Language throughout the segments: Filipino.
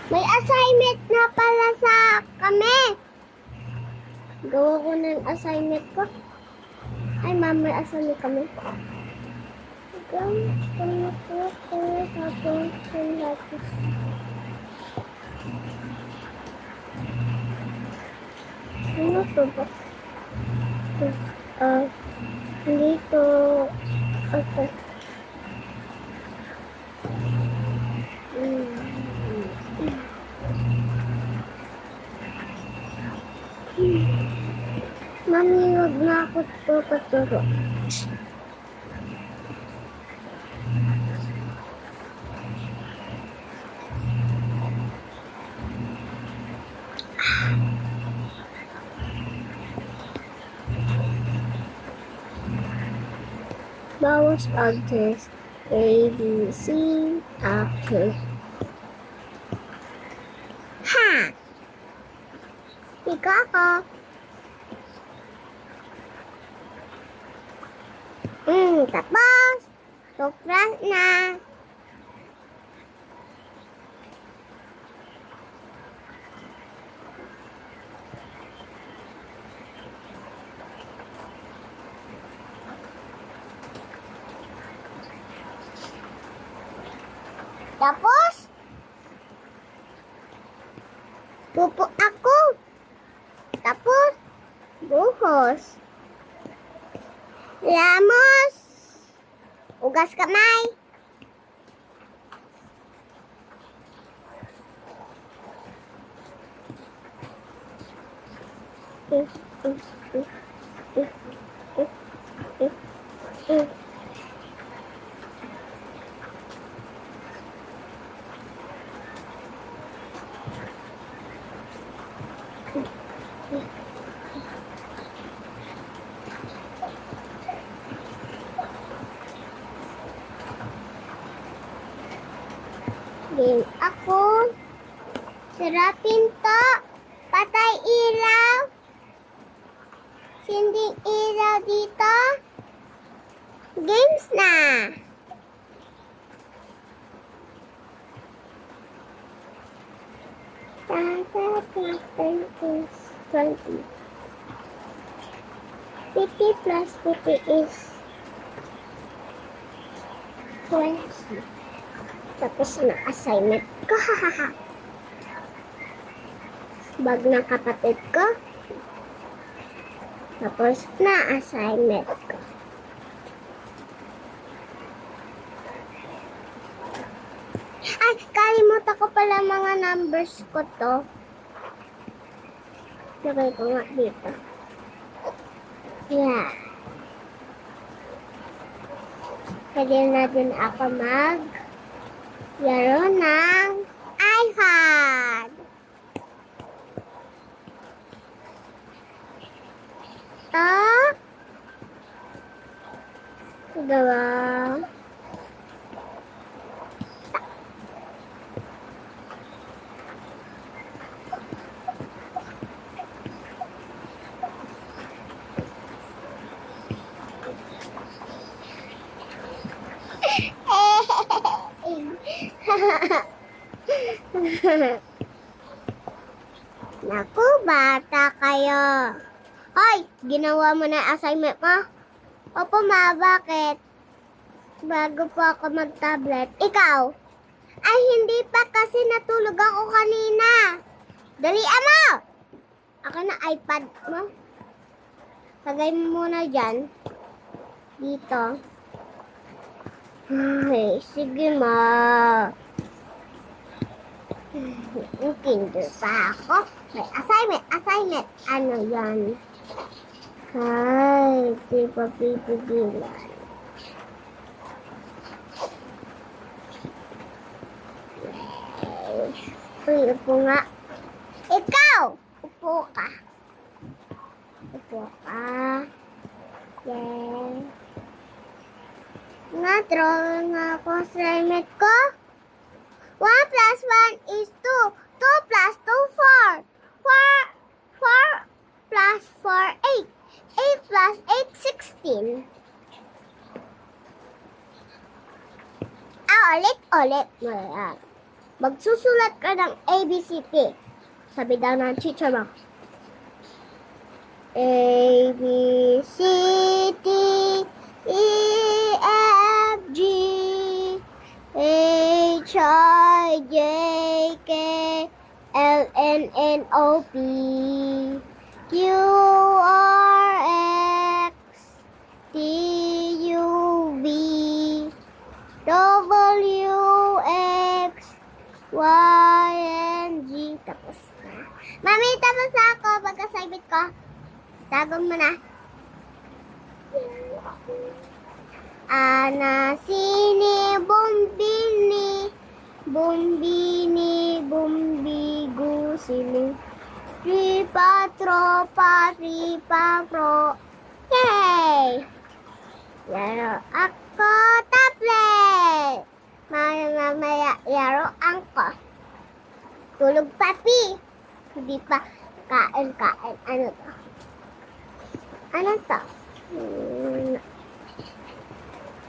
May assignment na pala sa kami. Gawa ko ng assignment ko. Ay, ma'am, may assignment kami. Ano to ba? Dito. Okay. Mami, huwag na ako tuturo. Bawas pag-test. A, B, C, okay. Ha! Ika ako. Tapos, sukras na. Tapos, pupo ako. Tapos, buhos. Lamos. Ugas kamay. Din ako. Sira pinto. Patay ilaw. Sinding ilaw dito. Games na. Tata 20. 50 plus 50 is 20. Tapos na assignment ko. Bag ng kapatid ko. Tapos na assignment ko. Ay, kalimutan ko pala mga numbers ko to. Lagay ko nga dito. Yeah. Pwede na din ako laro ng iPad. Dalawa. Naku, bata kayo. Hoy, ginawa mo na assignment mo? Opo, ma, bakit? Bago po ako mag-tablet. Ikaw? Ay, hindi pa kasi natulog ako kanina. Dalian mo! Akin na iPad mo. Lagay mo muna dyan. Dito. Ay, sige, ma. Kinder pa ako. May assignment. Ano yan? Ay, di pa pipigilan. Uy, upo nga. Ikaw! Upo ka. Yay. Draw nga ako assignment ko. 1 plus 1 is 2. 2 plus 2, 4. 4 plus 4, 8. 8 plus 8, 16. Ulit mo yan. Magsusulat ka ng ABCD. Sabi daw ng teacher mo. A, B, C, D, E, F, G, H, I, J, K, L, N, N, O, P, Q, R, X, T, U, V, W, X, Y, and G. Tapos na. Mami, tapos na ako. Pagka-sabit ko. Tagong mo na. Ana, sini, bumbini, bumbini, bumbigu, sini. Ripa, tropa, ripa, pro. Yay! Laro ako, tablet. Mamaya, laro ko. Tulog papi. Hindi pa kain. Ano to? Ano to?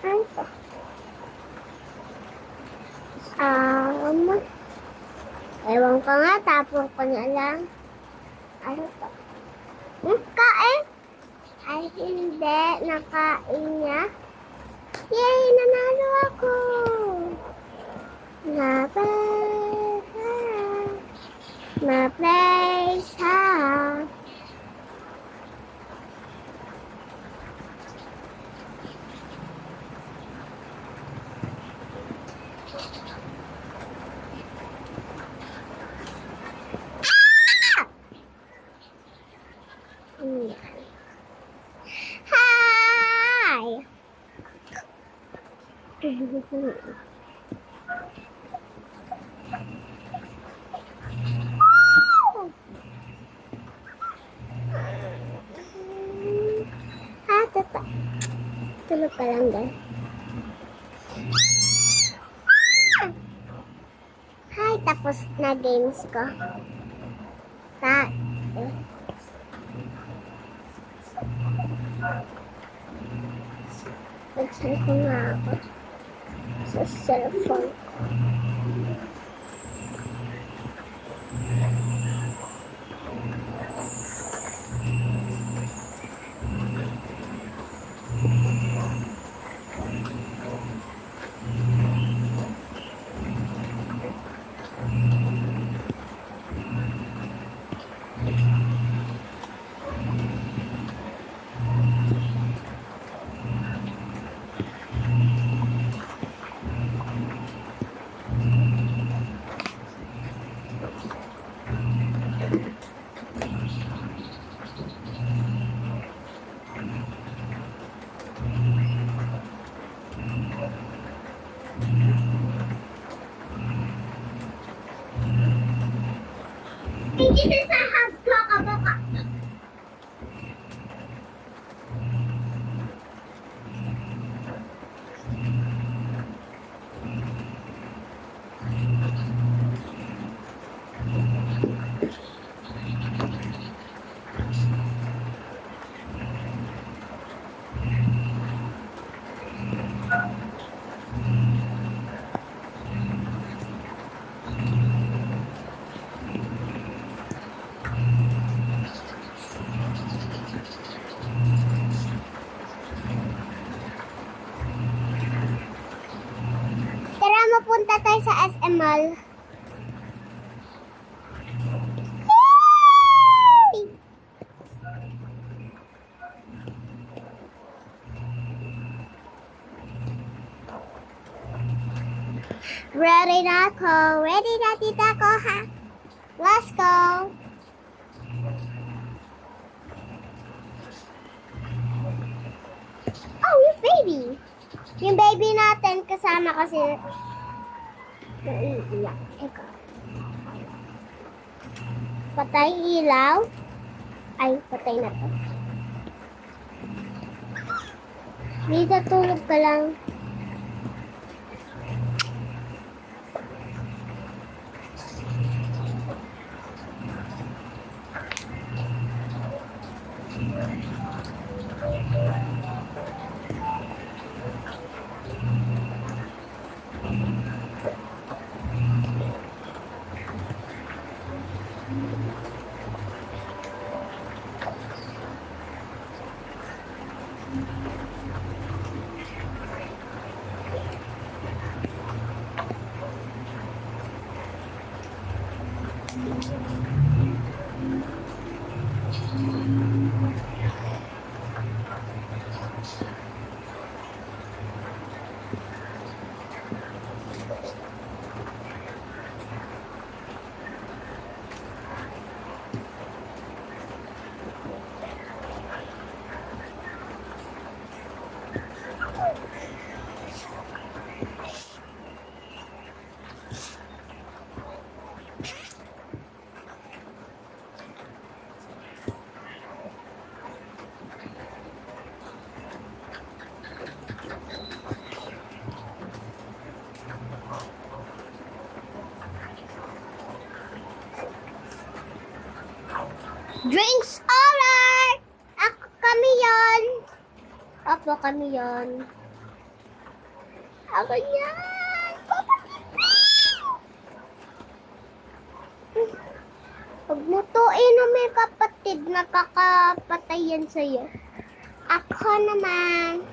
Ano to? Ewan ko nga, tapon ko na lang. Ano to? Kain? Ay, hindi. Nakain niya. Yay! Nanalo ako! Ma-place ha. Hi! Tulog ka lang din. Hi, tapos na games ko. Nagsan ko nga ako sa cellphone ko. Hindi na sa hub ko kabuka. Punta tayo sa SM Mall. Yay! Ready na ako. Ready na tita ko ha. Let's go. Oh, yung baby. Yung baby natin kasama kasi naiiyak. Eko. Patay ilaw. Ay, patay na to. Dito tulog ka lang. Drinks alright! Ako kami yon. Opo, kami yon. Ako yan! Huwag mo tuin na may kapatid, nakakapatay yan sa'yo. Ako naman.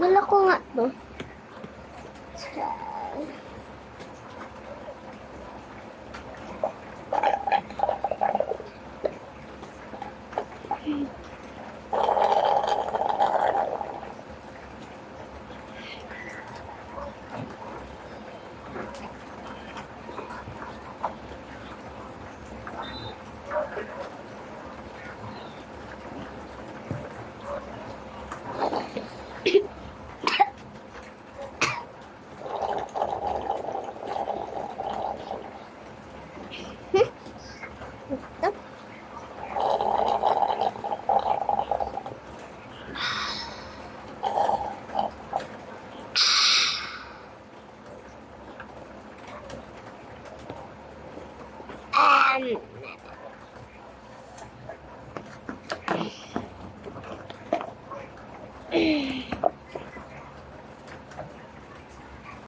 Dala ko nga to. Um,